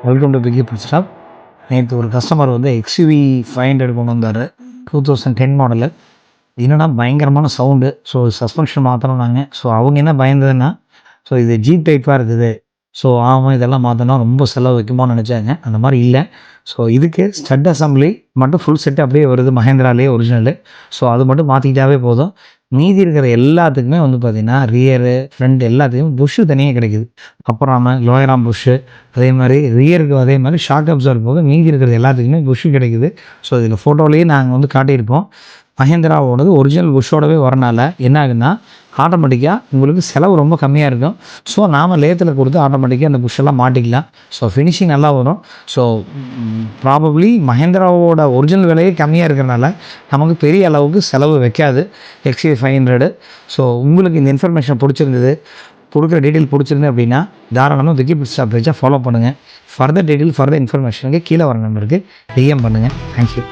Welcome to பிகி stop. நேற்று ஒரு customer வந்து XUV 500 கொண்டு வந்தார், 2010 மாடலு. என்னென்னா பயங்கரமான சவுண்டு. ஸோ சஸ்பென்ஷன் மாற்றணும் நாங்கள். ஸோ அவங்க என்ன பயந்ததுன்னா, ஸோ இது ஜீப் டைப்பாக இருக்குது, ஸோ ஆமாம் இதெல்லாம் மாற்றினா ரொம்ப செலவு வைக்குமான்னு நினச்சாங்க. அந்த மாதிரி இல்லை. ஸோ இதுக்கு ஸ்டட் அசம்பிளி மட்டும் ஃபுல் செட்டு அப்படியே வருது, மஹேந்திராலே ஒரிஜினலு. ஸோ அது மட்டும் மாற்றிக்கிட்டாவே போதும். மீதி இருக்கிற எல்லாத்துக்குமே வந்து பார்த்திங்கன்னா ரியரு ஃப்ரண்ட் எல்லாத்துக்கும் புஷ்ஷு தனியாக கிடைக்குது. அப்புறம் லோயராம் புஷ்ஷு, அதே மாதிரி ரியருக்கு அதே மாதிரி ஷாக் அப்சர்வர் போக மீதி இருக்கிறது எல்லாத்துக்குமே புஷ்ஷு கிடைக்குது. ஸோ இதில் ஃபோட்டோலேயே நாங்கள் வந்து காட்டியிருப்போம். மஹேந்திராவோடது ஒரிஜினல் புஷ்ஷோடவே வரனால என்ன ஆகுதுன்னா, ஆட்டோமேட்டிக்காக உங்களுக்கு செலவு ரொம்ப கம்மியாக இருக்கும். ஸோ நாம் லேத்தில் கொடுத்து ஆட்டோமேட்டிக்காக அந்த புஷ்ஷெல்லாம் மாட்டிக்கலாம். ஸோ ஃபினிஷிங் நல்லா வரும். ஸோ ப்ராபப்ளி மஹேந்திராவோட ஒரிஜினல் விலையே கம்மியாக இருக்கிறனால நமக்கு பெரிய அளவுக்கு செலவு வைக்காது XUV 500. ஸோ உங்களுக்கு இந்த இன்ஃபர்மேஷன் பிடிச்சிருந்தது, கொடுக்குற டீட்டெயில் பிடிச்சிருந்து அப்படின்னா தாராளமாக விக்கி பிட் ஸ்டாப் பேஜை ஃபாலோ பண்ணுங்கள். ஃபர்தர் டீட்டெயில் ஃபர்தர் இன்ஃபர்மேஷனுக்கு கீழே வர நம்பருக்கு DM பண்ணுங்கள். தேங்க்யூ.